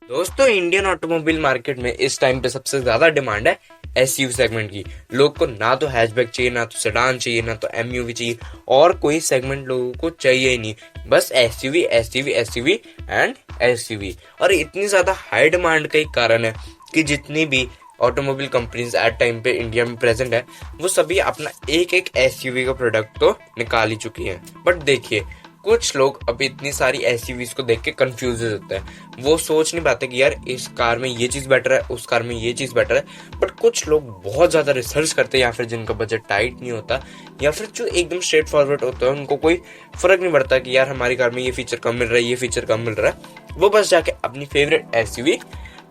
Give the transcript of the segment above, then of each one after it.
दोस्तों, Indian automobile market में इस टाइम पे सबसे ज्यादा डिमांड है एसयूवी सेगमेंट की। लोग को ना तो हैचबैक चाहिए, ना तो सेडान चाहिए, ना तो एमयूवी चाहिए, और कोई सेगमेंट लोगों को चाहिए ही नहीं। बस SUV SUV SUV and SUV. और इतनी ज्यादा हाई डिमांड का एक कारण है कि जितनी भी ऑटोमोबाइल कंपनीज एट टाइम पे इंडिया में प्रेजेंट है, वो सभी अपना एक एक एसयूवी का प्रोडक्ट तो निकाल ही चुकी हैं। बट देखिए, कुछ लोग अभी इतनी सारी एसयूवीज को देख के कंफ्यूज होते हैं। वो सोच नहीं पाते कि यार इस कार में ये चीज बेटर है, उस कार में ये चीज बेटर है। बट कुछ लोग बहुत ज्यादा रिसर्च करते हैं, या फिर जिनका बजट टाइट नहीं होता, या फिर जो एकदम स्ट्रेट फॉरवर्ड होता है, उनको कोई फर्क नहीं पड़ता कि यार हमारी कार में ये फीचर कम मिल रहा है, ये फीचर कम मिल रहा है। वो बस जाके अपनी फेवरेट एसयूवी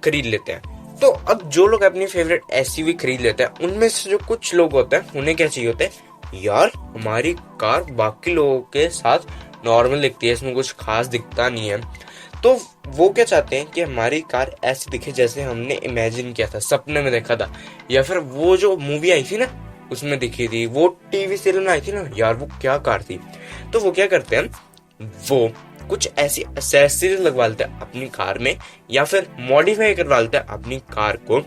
खरीद लेते हैं। तो अब जो लोग अपनी फेवरेट एसयूवी खरीद लेते हैं, उनमें से जो कुछ लोग होते हैं, उन्हें क्या चाहिए होता है, यार हमारी कार बाकी लोगों के साथ नॉर्मल दिखती है, इसमें कुछ खास दिखता नहीं है। तो वो क्या चाहते हैं कि हमारी कार ऐसी दिखे जैसे हमने इमेजिन किया था, सपने में देखा था, या फिर वो जो मूवी आई थी ना उसमें दिखी थी, वो टीवी सीरियल में आई थी ना, यार वो क्या कार थी। तो वो क्या करते हैं, वो कुछ ऐसी एक्सेसरीज लगवा लेते हैं अपनी कार में, या फिर मॉडिफाई करवा लेते हैं अपनी कार को,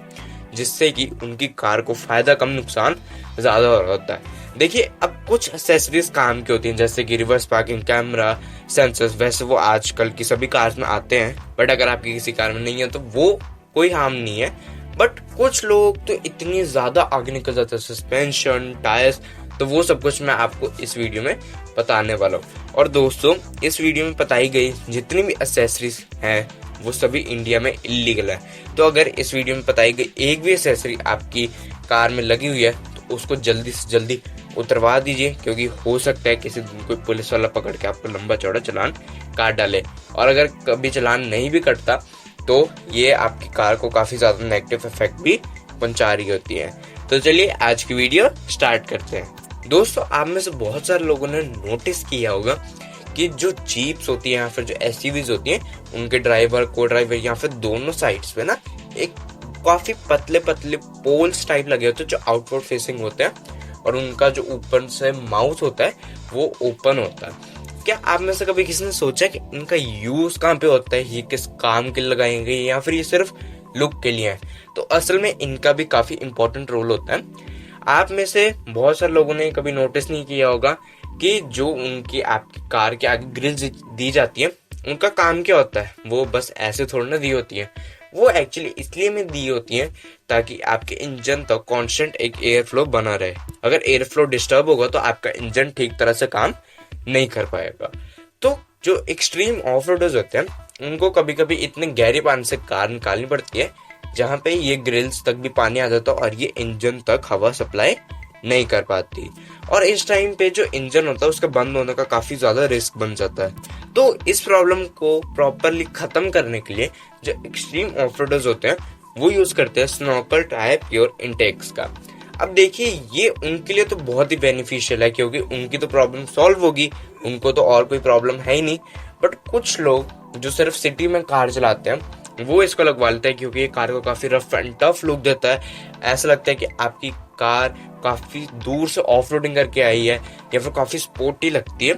जिससे कि उनकी कार को फायदा कम नुकसान ज्यादा होता है। देखिए, अब कुछ एक्सेसरीज काम की होती हैं, जैसे कि रिवर्स पार्किंग कैमरा, सेंसर्स। वैसे वो आजकल की सभी कार्स में आते हैं, बट अगर आपकी किसी कार में नहीं है तो वो कोई हार्म नहीं है। बट कुछ लोग तो इतनी ज्यादा आगे निकल जाते हैं, सस्पेंशन, टायर्स। तो वो सब कुछ मैं आपको इस वीडियो में बताने वाला हूँ। और दोस्तों, इस वीडियो में बताई गई जितनी भी एक्सेसरीज हैं वो सभी इंडिया में इलीगल है। तो अगर इस वीडियो में बताई गई एक भी एक्सेसरी आपकी कार में लगी हुई है तो उसको जल्दी से जल्दी उतरवा दीजिए, क्योंकि हो सकता है किसी दिन कोई पुलिस वाला पकड़ के आपको लंबा चौड़ा चालान काट डाले। और अगर कभी चालान नहीं भी कटता तो ये आपकी कार को काफी ज्यादा नेगेटिव इफेक्ट भी पहुंचा रही होती है। तो चलिए आज की वीडियो स्टार्ट करते हैं। दोस्तों, आप में से बहुत सारे लोगों ने नोटिस किया होगा कि जो जीप्स होती है या फिर जो एसयूवीज होती हैं, उनके ड्राइवर, को ड्राइवर, या फिर दोनों साइड्स पे ना एक काफी पतले पतले पोल्स टाइप लगे होते हैं जो आउटवर्ड फेसिंग होते हैं, और उनका जो ऊपर से माउथ होता है वो ओपन होता है। क्या आप में से कभी किसी ने सोचा कि इनका यूज कहाँ पे होता है, ये किस काम के लिए लगाई गई, या फिर ये सिर्फ लुक के लिए है? तो असल में इनका भी काफी इंपॉर्टेंट रोल होता है। आप में से बहुत सारे लोगों ने कभी नोटिस नहीं किया होगा कि जो उनकी आपकी कार के आगे ग्रिल्स दी जाती है, उनका काम क्या होता है? वो बस ऐसे थोड़ी ना दी होती है, वो एक्चुअली इसलिए में दी होती है ताकि आपके इंजन तक कांस्टेंट एक एयर फ्लो बना रहे। अगर एयर फ्लो डिस्टर्ब होगा तो आपका इंजन ठीक तरह से काम नहीं कर पाएगा। तो जो एक्सट्रीम ऑफ रोडर्स होते हैं, उनको कभी कभी इतने गहरे पानी से कार निकालनी पड़ती है जहाँ पे ये ग्रिल्स तक भी पानी आ जाता है और ये इंजन तक हवा सप्लाई नहीं कर पाती। और इस टाइम पे जो इंजन होता है उसका बंद होने का काफी ज्यादा रिस्क बन जाता है। तो इस प्रॉब्लम को प्रॉपरली खत्म करने के लिए जो एक्सट्रीम ऑफरोडर्स होते हैं वो यूज करते हैं स्नॉकल टाइप प्योर इंटेक्स का। अब देखिए, ये उनके लिए तो बहुत ही बेनिफिशियल है, क्योंकि उनकी तो प्रॉब्लम सॉल्व होगी, उनको तो और कोई प्रॉब्लम है ही नहीं। बट कुछ लोग जो सिर्फ सिटी में कार चलाते हैं वो इसको लगवा लेते हैं, क्योंकि ये कार को काफी रफ एंड टफ लुक देता है। ऐसा लगता है कि आपकी कार काफी दूर से ऑफ रोडिंग करके आई है, या फिर काफी स्पोर्टी लगती है।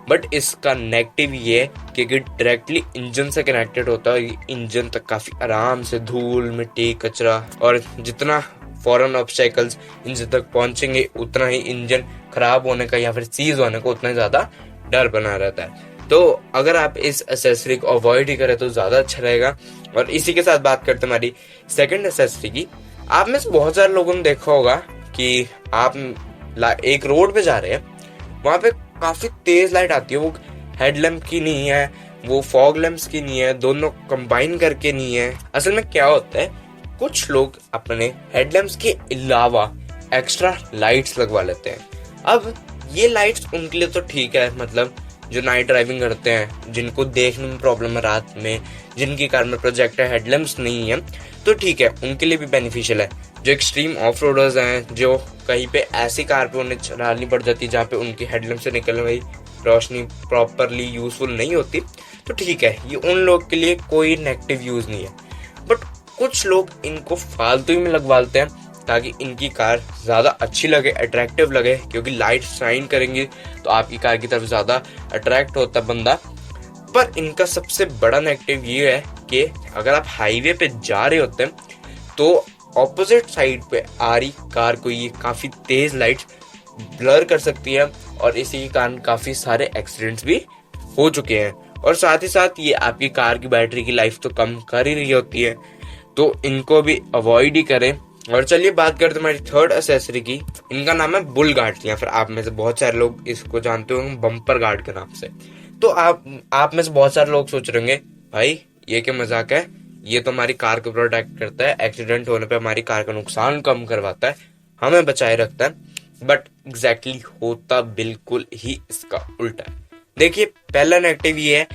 बट इसका नेगेटिव ये है कि डायरेक्टली इंजन से कनेक्टेड होता है, इंजन तक काफी आराम से धूल, मिट्टी, कचरा, और जितना फॉरेन ऑब्स्टेकल्स इंजन तक पहुंचेंगे उतना ही इंजन खराब होने का या फिर सीज होने का उतना ज्यादा डर बना रहता है। तो अगर आप इस एसेसरी को अवॉइड ही करें तो ज्यादा अच्छा रहेगा। और इसी के साथ बात करते हैं हमारी सेकंड एसेसरी की। आप में से बहुत सारे लोगों ने देखा होगा कि आप एक रोड पे जा रहे हैं, वहां पे काफी तेज लाइट आती है, वो हेडलैम्प की नहीं है, वो फॉग लैंप्स की नहीं है, दोनों कंबाइन करके नहीं है। असल में क्या होता है, कुछ लोग अपने हेडलैम्प्स के अलावा एक्स्ट्रा लाइट्स लगवा लेते हैं। अब ये लाइट्स उनके लिए तो ठीक है, मतलब जो नाइट ड्राइविंग करते हैं, जिनको देखने में प्रॉब्लम है रात में, जिनकी कार में प्रोजेक्टर हेडलैम्प्स नहीं है, तो ठीक है, उनके लिए भी बेनिफिशियल है। जो एक्सट्रीम ऑफ रोडर्स हैं, जो कहीं पे ऐसी कार पे उन्हें चलानी पड़ जाती है जहाँ पे उनकी हेडलैम्प से निकलने वाली रोशनी प्रॉपरली यूजफुल नहीं होती, तो ठीक है, ये उन लोग के लिए कोई नेगेटिव यूज नहीं है। बट कुछ लोग इनको फालतू ही में लगवाते हैं ताकि इनकी कार ज्यादा अच्छी लगे, अट्रैक्टिव लगे, क्योंकि लाइट शाइन करेंगी तो आपकी कार की तरफ ज्यादा अट्रैक्ट होता बंदा। पर इनका सबसे बड़ा नेगेटिव ये है कि अगर आप हाईवे पे जा रहे होते हैं तो ऑपोजिट साइड पे आ रही कार को ये काफ़ी तेज़ लाइट्स ब्लर कर सकती है और इसी के कारण काफ़ी सारे एक्सीडेंट्स भी हो चुके हैं। और साथ ही साथ ये आपकी कार की बैटरी की लाइफ तो कम कर ही रही होती है, तो इनको भी अवॉइड ही करें। और चलिए बात करते हैं हमारी थर्ड एक्सेसरी की। इनका नाम है बुल गार्ड, या फिर आप में से बहुत सारे लोग इसको जानते होंगे बम्पर गार्ड के नाम से। तो आप में से बहुत सारे लोग सोच रहे होंगे भाई ये क्या मजाक है, ये तो हमारी कार को प्रोटेक्ट करता है, एक्सीडेंट होने पे हमारी कार का नुकसान कम करवाता है, हमें बचाए रखता है। बट एग्जैक्टली होता बिल्कुल ही इसका उल्टा है। देखिए पहला नेगेटिव ये है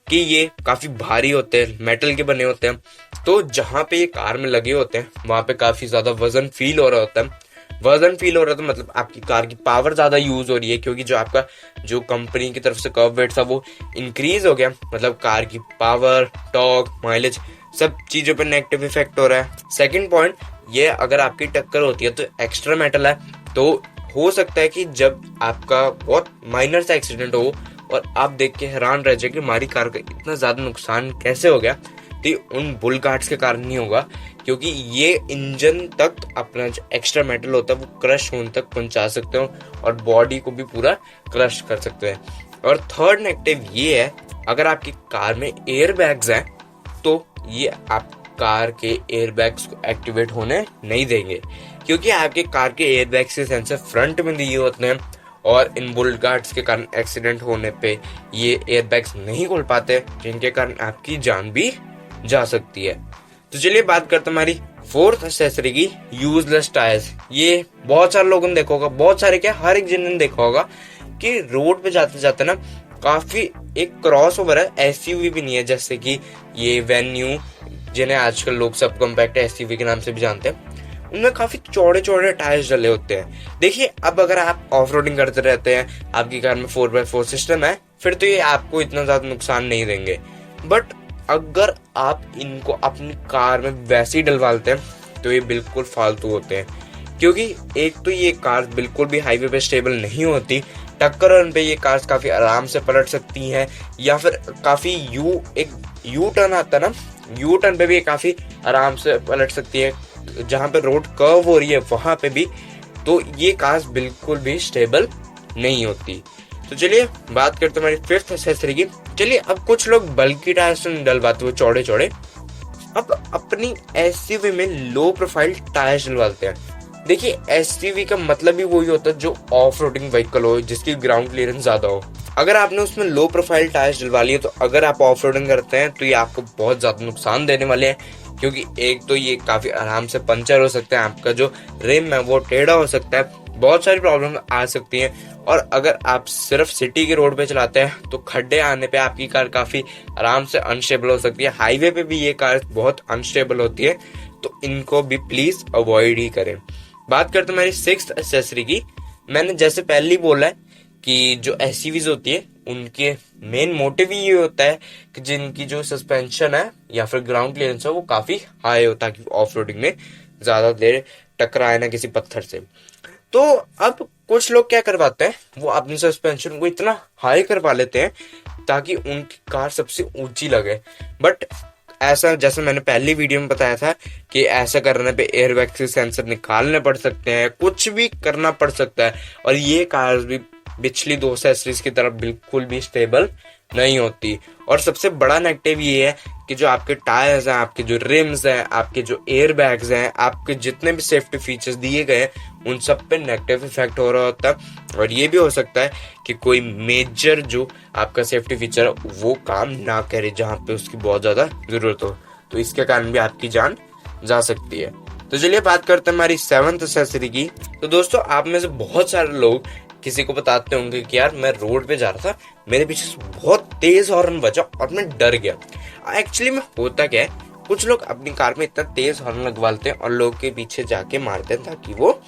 कि ये काफी भारी होते हैं, मेटल के बने होते हैं, तो जहां पे ये कार में लगे होते हैं वहां पे काफी ज्यादा वजन फील हो रहा होता है। वजन फील हो रहा था मतलब आपकी कार की पावर ज्यादा यूज हो रही है, क्योंकि जो आपका जो कंपनी की तरफ से कर्व वेट था वो इंक्रीज हो गया, मतलब कार की पावर, टॉर्क, माइलेज सब चीजों पर नेगेटिव इफेक्ट हो रहा है। सेकंड पॉइंट ये, अगर आपकी टक्कर होती है तो एक्स्ट्रा मेटल है, तो हो सकता है कि जब आपका बहुत माइनर सा एक्सीडेंट हो और आप देख के हैरान रह जाए कि हमारी कार का इतना ज्यादा नुकसान कैसे हो गया, तो उन बुल गार्ड्स के कारण नहीं होगा, क्योंकि ये इंजन तक अपना जो एक्स्ट्रा मेटल होता है वो क्रश होने तक पहुंचा सकते हो और बॉडी को भी पूरा क्रश कर सकते हैं। और थर्ड नेगेटिव ये है, अगर आपकी कार में एयर बैग्स हैं तो ये आप कार के एयर बैग्स को एक्टिवेट होने नहीं देंगे, क्योंकि आपके कार के एयर बैग्स के सेंसर फ्रंट में दिए होते हैं और इन बुल गार्ड्स के कारण एक्सीडेंट होने पे ये एयर बैग्स नहीं खोल पाते, जिनके कारण आपकी जान भी जा सकती है। तो चलिए बात करते हैं हमारी फोर्थ एक्सेसरी की, यूजलेस टायर्स। ये बहुत सारे लोगों ने देखा होगा, बहुत सारे क्या हर एक जन ने देखा होगा कि रोड पे जाते जाते ना काफी एक क्रॉस ओवर है, एसयूवी भी नहीं है, जैसे कि ये वेन्यू जिन्हें आजकल लोग सब कॉम्पैक्ट एसयूवी के नाम से भी जानते हैं, उनमें काफी चौड़े चौड़े टायर्स डले होते हैं। देखिए अब अगर आप ऑफ रोडिंग करते रहते हैं, आपकी कार में 4x4 सिस्टम है, फिर तो ये आपको इतना ज्यादा नुकसान नहीं देंगे। बट अगर आप इनको अपनी कार में वैसे ही डलवाते हैं तो ये बिल्कुल फालतू होते हैं, क्योंकि एक तो ये कार बिल्कुल भी हाईवे पे स्टेबल नहीं होती, टक्कर होने पे ये कार्स काफी आराम से पलट सकती हैं, या फिर काफी यू टर्न आता है ना, यू टर्न पे भी ये काफी आराम से पलट सकती है, जहां पे रोड कर्व हो रही है वहां पे भी, तो ये कार्स बिल्कुल भी स्टेबल नहीं होती। तो चलिए बात करते हैं हमारी फिफ्थ एक्सेसरी की। चलिए अब कुछ लोग बल्कि टायर्स डलवाते हुए चौड़े चौड़े अब अपनी एसयूवी में लो प्रोफाइल टायर्स डलवाते हैं। देखिए एसयूवी का मतलब ही वही होता है जो ऑफ रोडिंग व्हीकल हो, जिसकी ग्राउंड क्लियरेंस ज्यादा हो। अगर आपने उसमें लो प्रोफाइल टायर्स डलवा लिए तो अगर आप ऑफ रोडिंग करते हैं तो ये आपको बहुत ज्यादा नुकसान देने वाले हैं, क्योंकि एक तो ये काफी आराम से पंचर हो सकता है, आपका जो रिम है वो टेढ़ा हो सकता है, बहुत सारी प्रॉब्लम आ सकती हैं। और अगर आप सिर्फ सिटी के रोड पे चलाते हैं तो खड्डे आने पे आपकी कार काफी आराम से अनस्टेबल हो सकती है। हाईवे पे भी ये कार बहुत अनस्टेबल होती है, तो इनको भी प्लीज अवॉइड ही करें। बात करते हैं हमारी सिक्स्थ एक्सेसरी की। मैंने जैसे पहले ही बोला है कि जो एसयूवीज होती है उनके मेन मोटिव ही ये होता है कि जिनकी जो सस्पेंशन है या फिर ग्राउंड क्लियरेंस है वो काफी हाई हो, ताकि ऑफ रोडिंग में ज्यादा देर टकराए ना किसी पत्थर से। तो अब कुछ लोग क्या करवाते हैं, वो अपनी सस्पेंशन को इतना हाई करवा लेते हैं ताकि उनकी कार सबसे ऊंची लगे। बट ऐसा, जैसे मैंने पहली वीडियो में बताया था कि ऐसा करने पे एयरबैग से सेंसर निकालने पड़ सकते हैं, कुछ भी करना पड़ सकता है, और ये कार भी पिछली दो एक्सेसरीज की तरफ बिल्कुल भी स्टेबल नहीं होती। और सबसे बड़ा नेगेटिव ये है कि जो आपके टायर्स हैं, आपके जो रिम्स हैं, आपके जो एयर बैग्स हैं, आपके जितने भी सेफ्टी फीचर्स दिए गए हैं उन सब पे नेगेटिव इफेक्ट हो रहा होता है। और ये भी हो सकता है कि कोई मेजर जो आपका सेफ्टी फीचर है वो काम ना करे जहाँ पे उसकी बहुत ज्यादा जरूरत हो, तो इसके कारण भी आपकी जान जा सकती है। तो चलिए बात करते हैं हमारी सेवंथ एक्सेसरी की। तो दोस्तों आप में से बहुत सारे लोग किसी को बताते होंगे कि यार मैं रोड पे जा रहा था, मेरे पीछे से बहुत तेज हॉर्न बजा और मैं डर गया। एक्चुअली में होता क्या है, कुछ लोग अपनी कार में इतना तेज हॉर्न लगवाते हैं और लोग के पीछे जाके मारते हैं ताकि वो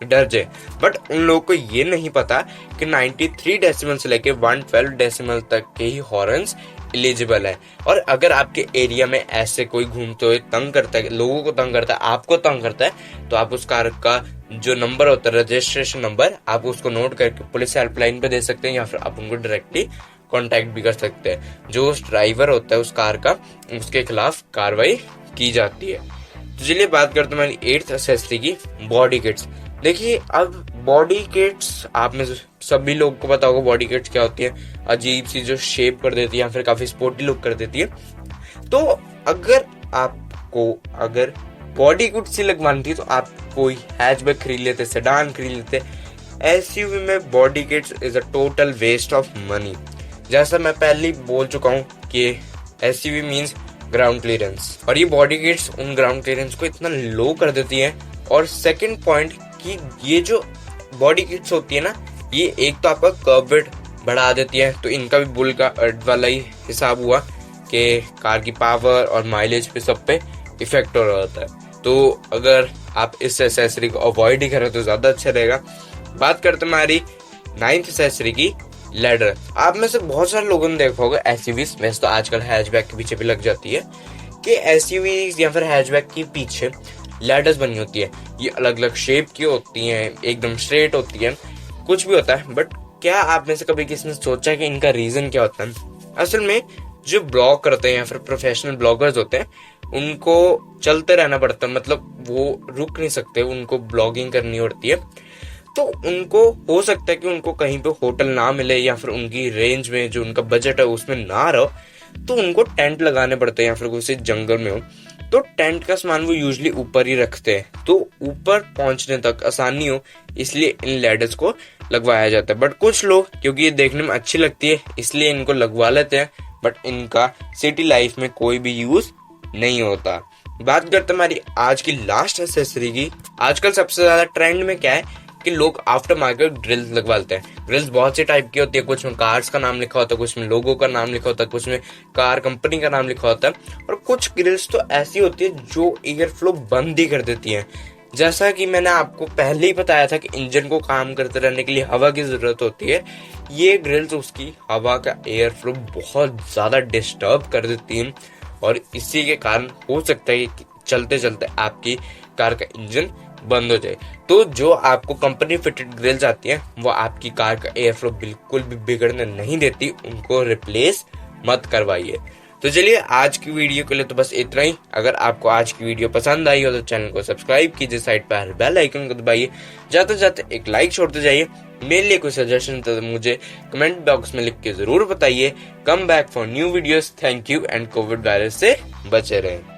डर जाए। बट उन लोगों को ये नहीं पता कि 93 डेसिमल से लेके 112 डेसिमल तक के ही हॉर्न्स एलिजिबल है। और अगर आपके एरिया में ऐसे कोई घूमते हुए तंग करता है, लोगों को तंग करता है, आपको तंग करता है, तो आप उस कार का जो नंबर होता है, रजिस्ट्रेशन नंबर, आप उसको नोट करके पुलिस हेल्पलाइन पे दे सकते हैं, या फिर आप उनको डायरेक्टली कांटेक्ट भी कर सकते हैं। जो उस ड्राइवर होता है उस कार का, उसके खिलाफ कार्रवाई की जाती है। तो चलिए बात करते हैं हमारी 8th एक्सेसरी की, बॉडी किट्स। देखिए अब बॉडी किट्स आप में सभी लोग को पता होगा बॉडी किट्स क्या होती है, अजीब सी जो शेप कर देती है या फिर काफी स्पोर्टी लुक कर देती है। तो अगर बॉडी किट सी लगवानी थी तो आप कोई हैचबैक खरीद लेते, सेडान खरीद लेते। एसयूवी में body kits is a total waste of money. जैसा मैं पहले ही बोल चुका हूँ कि एसयूवी मींस ग्राउंड क्लियरेंस, और ये बॉडी किट्स उन ग्राउंड क्लियरेंस को इतना लो कर देती है। और सेकंड पॉइंट कि ये जो बॉडी किट्स होती है ना, ये एक तो आपका कर्व वेट बढ़ा देती है, तो इनका भी बुल का अर्थ वाला ही हिसाब हुआ कि कार की पावर और माइलेज पे सब पे इफेक्ट हो रहा होता है। तो अगर आप इस एक्सेसरी को अवॉइड ही करें तो ज्यादा अच्छा रहेगा। बात करते हैं हमारी 9th एक्सेसरी की, लैडर। आप में से बहुत सारे लोगों ने देखा होगा एसयूवीज, वैसे तो आजकल हैचबैक के पीछे भी लग जाती है, कि एसयूवीज या फिर हैचबैक के पीछे लैडर्स बनी होती है। ये अलग अलग शेप की होती हैं, एकदम स्ट्रेट होती है, कुछ भी होता है। बट क्या आप में से कभी किसी ने सोचा कि इनका रीजन क्या होता है? असल में जो ब्लॉग करते हैं या फिर प्रोफेशनल ब्लॉगर्स होते हैं, उनको चलते रहना पड़ता है, मतलब वो रुक नहीं सकते, उनको ब्लॉगिंग करनी पड़ती है। तो उनको हो सकता है कि उनको कहीं पे होटल ना मिले या फिर उनकी रेंज में जो उनका बजट है उसमें ना रहो, तो उनको टेंट लगाने पड़ते हैं या फिर किसी जंगल में हो। तो टेंट का सामान वो यूजुअली ऊपर ही रखते हैं, तो ऊपर पहुंचने तक आसानी हो इसलिए इन लैडर्स को लगवाया जाता है। बट कुछ लोग क्योंकि ये देखने में अच्छी लगती है इसलिए इनको लगवा लेते हैं, बट इनका सिटी लाइफ में कोई भी यूज नहीं होता। बात करते हैं हमारी आज की लास्ट एक्सेसरी की। आजकल सबसे ज्यादा ट्रेंड में क्या है कि लोग आफ्टर मार्केट ग्रिल्स लगवाते हैं। ग्रिल्स बहुत सी टाइप की होती है, कुछ में कार्स का नाम लिखा होता है, कुछ में लोगो का नाम लिखा होता है, कुछ में कार कंपनी का नाम लिखा होता है, और कुछ ग्रिल्स तो ऐसी होती है जो एयर फ्लो बंद ही कर देती है। जैसा कि मैंने आपको पहले ही बताया था कि इंजन को काम करते रहने के लिए हवा की जरूरत होती है, ये ग्रिल्स उसकी हवा का एयर फ्लो बहुत ज्यादा डिस्टर्ब कर देती है, और इसी के कारण हो सकता है कि चलते चलते आपकी कार का इंजन बंद हो जाए। तो जो आपको कंपनी फिटेड ग्रिल्स आती है वो आपकी कार का एयर फ्लो बिल्कुल भी बिगड़ने नहीं देती, उनको रिप्लेस मत करवाइए। तो चलिए आज की वीडियो के लिए तो बस इतना ही। अगर आपको आज की वीडियो पसंद आई हो तो चैनल को सब्सक्राइब कीजिए, साइड पर बेल आइकन को दबाइए, जाते जाते एक लाइक छोड़ते जाइए। मेरे लिए कोई सजेशन तो मुझे कमेंट बॉक्स में लिख के जरूर बताइए। Come back for new videos. Thank you and Covid virus से बचे रहें।